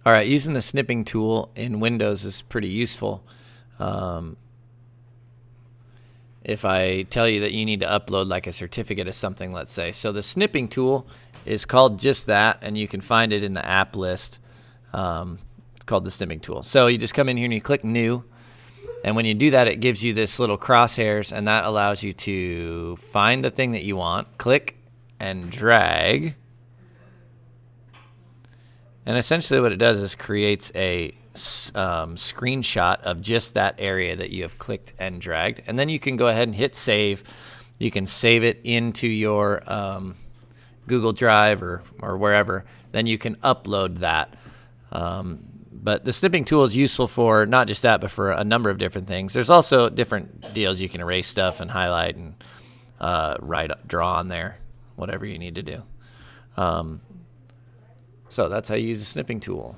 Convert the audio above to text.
All right, using the snipping tool in Windows is pretty useful. If I tell you that you need to upload like a certificate of something, let's say. So the snipping tool is called just that, and you can find it in the app list. It's called the snipping tool. So you just come in here and you click New, and when you do that, it gives you this little crosshairs, and that allows you to find the thing that you want, click and drag. And essentially what it does is creates a screenshot of just that area that you have clicked and dragged. And then you can go ahead and hit save. You can save it into your Google Drive or wherever. Then you can upload that. But the snipping tool is useful for not just that, but for a number of different things. There's also different deals. You can erase stuff and highlight and draw on there, whatever you need to do. So that's how you use the snipping tool.